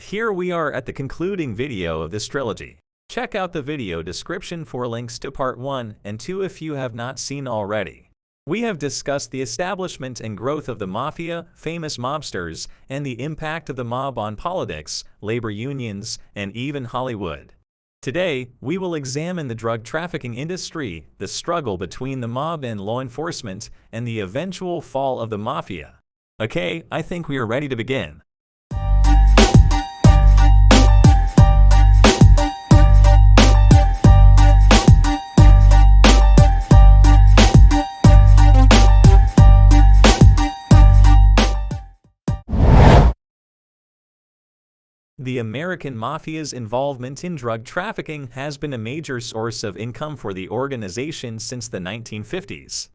Here we are at the concluding video of this trilogy. Check out the video description for links to part 1 and 2 if you have not seen already. We have discussed the establishment and growth of the mafia, famous mobsters, and the impact of the mob on politics, labor unions, and even Hollywood. Today, we will examine the drug trafficking industry, the struggle between the mob and law enforcement, and the eventual fall of the mafia. Okay, I think we are ready to begin. The American Mafia's involvement in drug trafficking has been a major source of income for the organization since the 1950s.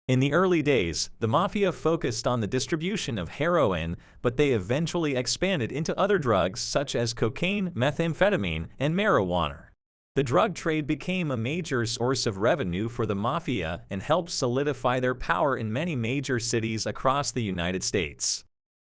In the early days, the Mafia focused on the distribution of heroin, but they eventually expanded into other drugs such as cocaine, methamphetamine, and marijuana. The drug trade became a major source of revenue for the Mafia and helped solidify their power in many major cities across the United States.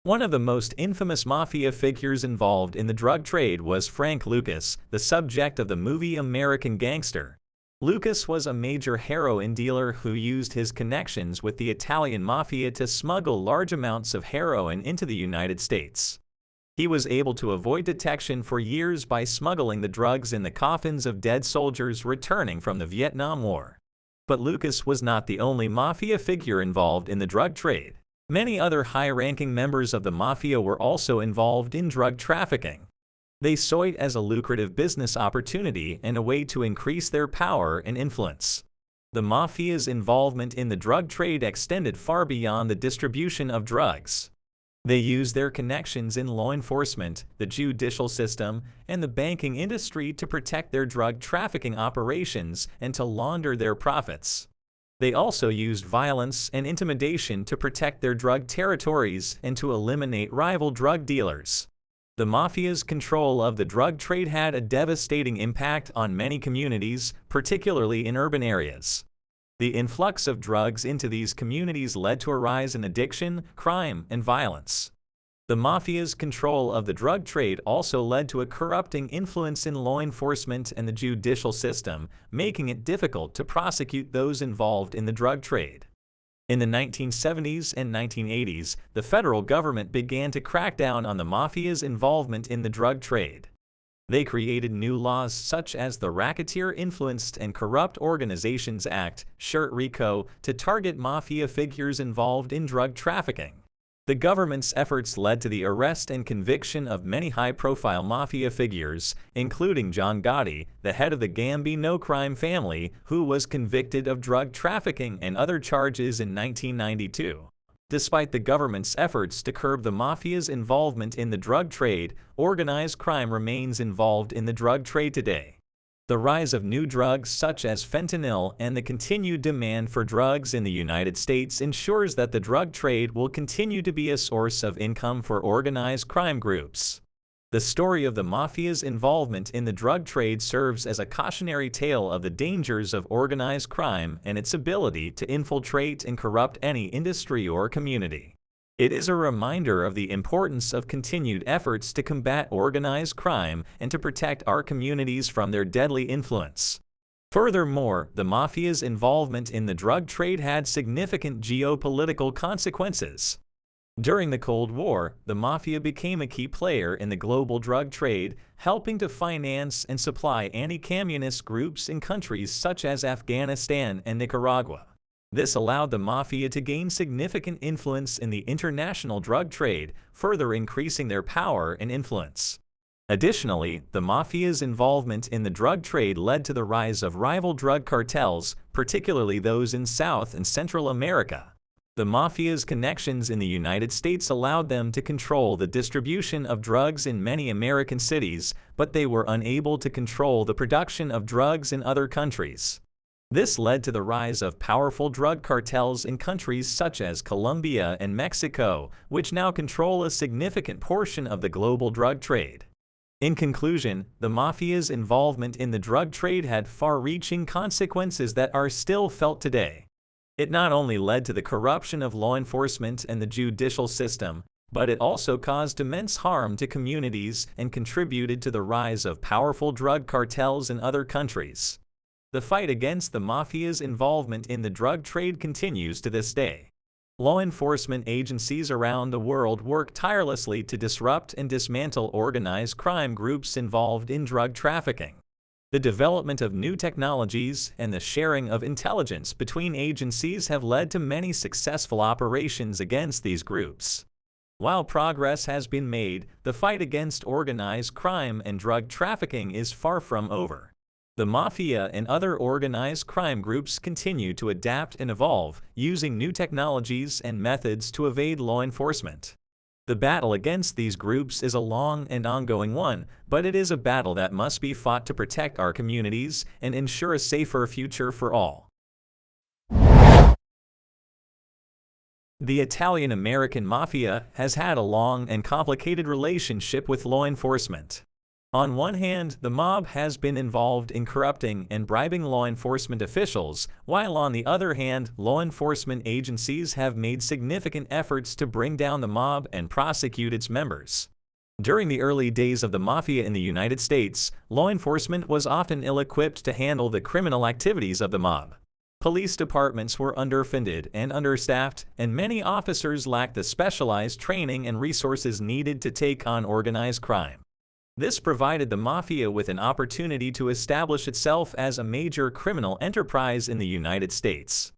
One of the most infamous mafia figures involved in the drug trade was Frank Lucas, the subject of the movie American Gangster. Lucas was a major heroin dealer who used his connections with the Italian mafia to smuggle large amounts of heroin into the United States. He was able to avoid detection for years by smuggling the drugs in the coffins of dead soldiers returning from the Vietnam War. But Lucas was not the only mafia figure involved in the drug trade. Many other high-ranking members of the mafia were also involved in drug trafficking. They saw it as a lucrative business opportunity and a way to increase their power and influence. The mafia's involvement in the drug trade extended far beyond the distribution of drugs. They used their connections in law enforcement, the judicial system, and the banking industry to protect their drug trafficking operations and to launder their profits. They also used violence and intimidation to protect their drug territories and to eliminate rival drug dealers. The mafia's control of the drug trade had a devastating impact on many communities, particularly in urban areas. The influx of drugs into these communities led to a rise in addiction, crime, and violence. The mafia's control of the drug trade also led to a corrupting influence in law enforcement and the judicial system, making it difficult to prosecute those involved in the drug trade. In the 1970s and 1980s, the federal government began to crack down on the mafia's involvement in the drug trade. They created new laws such as the Racketeer Influenced and Corrupt Organizations Act, short RICO, to target mafia figures involved in drug trafficking. The government's efforts led to the arrest and conviction of many high-profile mafia figures, including John Gotti, the head of the Gambino crime family, who was convicted of drug trafficking and other charges in 1992. Despite the government's efforts to curb the mafia's involvement in the drug trade, organized crime remains involved in the drug trade today. The rise of new drugs such as fentanyl and the continued demand for drugs in the United States ensures that the drug trade will continue to be a source of income for organized crime groups. The story of the mafia's involvement in the drug trade serves as a cautionary tale of the dangers of organized crime and its ability to infiltrate and corrupt any industry or community. It is a reminder of the importance of continued efforts to combat organized crime and to protect our communities from their deadly influence. Furthermore, the mafia's involvement in the drug trade had significant geopolitical consequences. During the Cold War, the mafia became a key player in the global drug trade, helping to finance and supply anti-communist groups in countries such as Afghanistan and Nicaragua. This allowed the mafia to gain significant influence in the international drug trade, further increasing their power and influence. Additionally, the mafia's involvement in the drug trade led to the rise of rival drug cartels, particularly those in South and Central America. The mafia's connections in the United States allowed them to control the distribution of drugs in many American cities, but they were unable to control the production of drugs in other countries. This led to the rise of powerful drug cartels in countries such as Colombia and Mexico, which now control a significant portion of the global drug trade. In conclusion, the mafia's involvement in the drug trade had far-reaching consequences that are still felt today. It not only led to the corruption of law enforcement and the judicial system, But it also caused immense harm to communities and contributed to the rise of powerful drug cartels in other countries. The fight against the mafia's involvement in the drug trade continues to this day. Law enforcement agencies around the world work tirelessly to disrupt and dismantle organized crime groups involved in drug trafficking. The development of new technologies and the sharing of intelligence between agencies have led to many successful operations against these groups. While progress has been made, the fight against organized crime and drug trafficking is far from over. The mafia and other organized crime groups continue to adapt and evolve, using new technologies and methods to evade law enforcement. The battle against these groups is a long and ongoing one, but it is a battle that must be fought to protect our communities and ensure a safer future for all. The Italian-American Mafia has had a long and complicated relationship with law enforcement. On one hand, the mob has been involved in corrupting and bribing law enforcement officials, while on the other hand, law enforcement agencies have made significant efforts to bring down the mob and prosecute its members. During the early days of the mafia in the United States, law enforcement was often ill-equipped to handle the criminal activities of the mob. Police departments were underfunded and understaffed, and many officers lacked the specialized training and resources needed to take on organized crime. This provided the mafia with an opportunity to establish itself as a major criminal enterprise in the United States.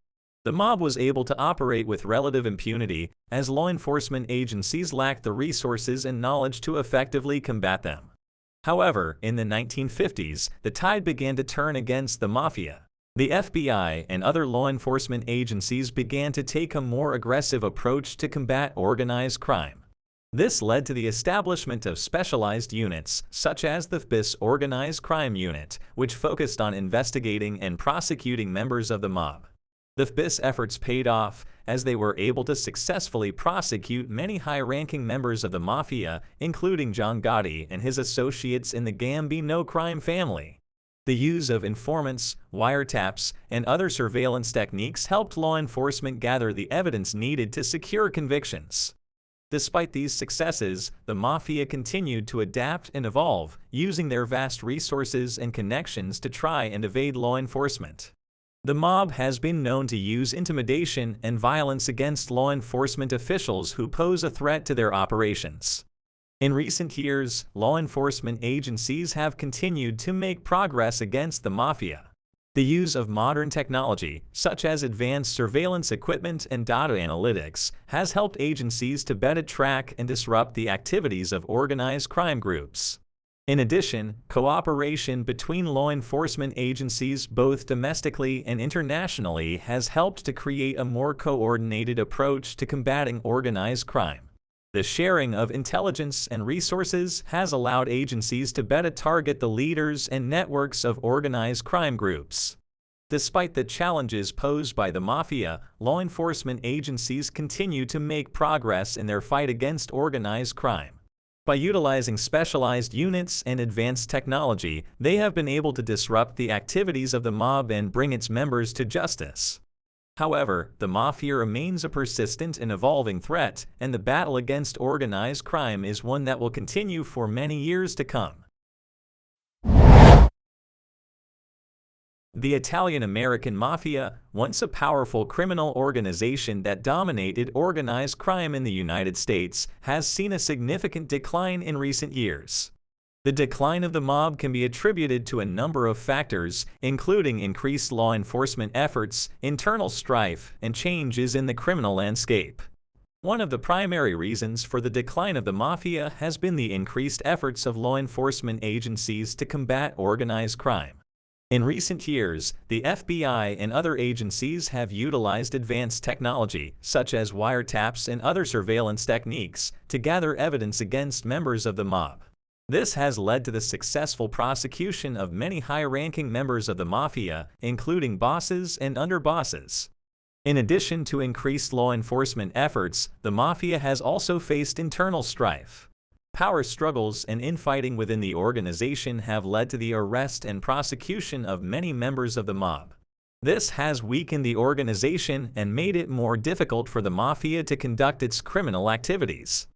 The mob was able to operate with relative impunity, as law enforcement agencies lacked the resources and knowledge to effectively combat them. However, in the 1950s, the tide began to turn against the mafia. The FBI and other law enforcement agencies began to take a more aggressive approach to combat organized crime. This led to the establishment of specialized units, such as the FBIS Organized Crime Unit, which focused on investigating and prosecuting members of the mob. The FBIS efforts paid off, as they were able to successfully prosecute many high-ranking members of the mafia, including John Gotti and his associates in the Gambino crime family. The use of informants, wiretaps, and other surveillance techniques helped law enforcement gather the evidence needed to secure convictions. Despite these successes, the mafia continued to adapt and evolve, using their vast resources and connections to try and evade law enforcement. The mob has been known to use intimidation and violence against law enforcement officials who pose a threat to their operations. In recent years, law enforcement agencies have continued to make progress against the mafia. The use of modern technology, such as advanced surveillance equipment and data analytics, has helped agencies to better track and disrupt the activities of organized crime groups. In addition, cooperation between law enforcement agencies both domestically and internationally has helped to create a more coordinated approach to combating organized crime. The sharing of intelligence and resources has allowed agencies to better target the leaders and networks of organized crime groups. Despite the challenges posed by the mafia, law enforcement agencies continue to make progress in their fight against organized crime. By utilizing specialized units and advanced technology, they have been able to disrupt the activities of the mob and bring its members to justice. However, the mafia remains a persistent and evolving threat, and the battle against organized crime is one that will continue for many years to come. The Italian-American Mafia, once a powerful criminal organization that dominated organized crime in the United States, has seen a significant decline in recent years. The decline of the mob can be attributed to a number of factors, including increased law enforcement efforts, internal strife, and changes in the criminal landscape. One of the primary reasons for the decline of the mafia has been the increased efforts of law enforcement agencies to combat organized crime. In recent years, the FBI and other agencies have utilized advanced technology, such as wiretaps and other surveillance techniques, to gather evidence against members of the mob. This has led to the successful prosecution of many high-ranking members of the mafia, including bosses and underbosses. In addition to increased law enforcement efforts, the mafia has also faced internal strife. Power struggles and infighting within the organization have led to the arrest and prosecution of many members of the mob. This has weakened the organization and made it more difficult for the mafia to conduct its criminal activities.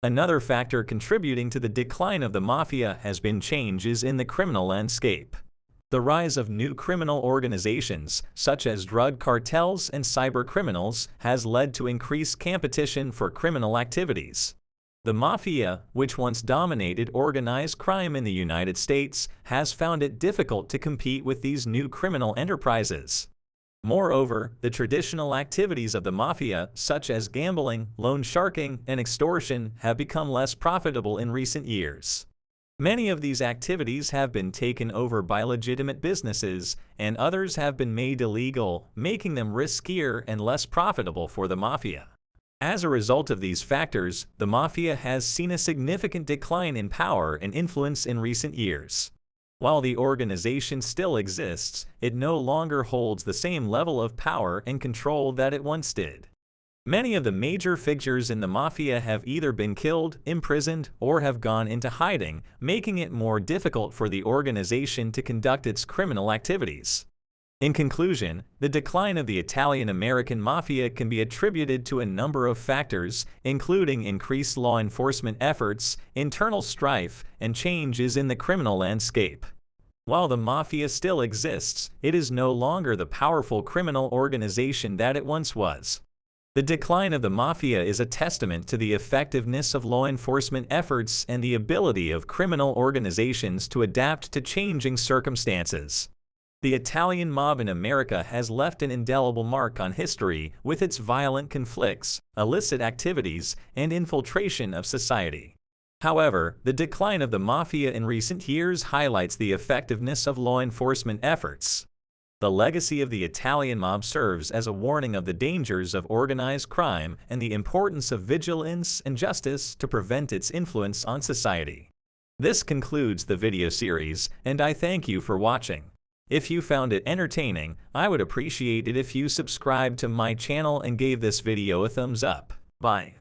Another factor contributing to the decline of the mafia has been changes in the criminal landscape. The rise of new criminal organizations, such as drug cartels and cybercriminals, has led to increased competition for criminal activities. The mafia, which once dominated organized crime in the United States, has found it difficult to compete with these new criminal enterprises. Moreover, the traditional activities of the mafia, such as gambling, loan sharking, and extortion, have become less profitable in recent years. Many of these activities have been taken over by legitimate businesses, and others have been made illegal, making them riskier and less profitable for the mafia. As a result of these factors, the mafia has seen a significant decline in power and influence in recent years. While the organization still exists, it no longer holds the same level of power and control that it once did. Many of the major figures in the mafia have either been killed, imprisoned, or have gone into hiding, making it more difficult for the organization to conduct its criminal activities. In conclusion, the decline of the Italian-American mafia can be attributed to a number of factors, including increased law enforcement efforts, internal strife, and changes in the criminal landscape. While the mafia still exists, it is no longer the powerful criminal organization that it once was. The decline of the mafia is a testament to the effectiveness of law enforcement efforts and the ability of criminal organizations to adapt to changing circumstances. The Italian mob in America has left an indelible mark on history with its violent conflicts, illicit activities, and infiltration of society. However, the decline of the mafia in recent years highlights the effectiveness of law enforcement efforts. The legacy of the Italian mob serves as a warning of the dangers of organized crime and the importance of vigilance and justice to prevent its influence on society. This concludes the video series, and I thank you for watching. If you found it entertaining, I would appreciate it if you subscribed to my channel and gave this video a thumbs up. Bye.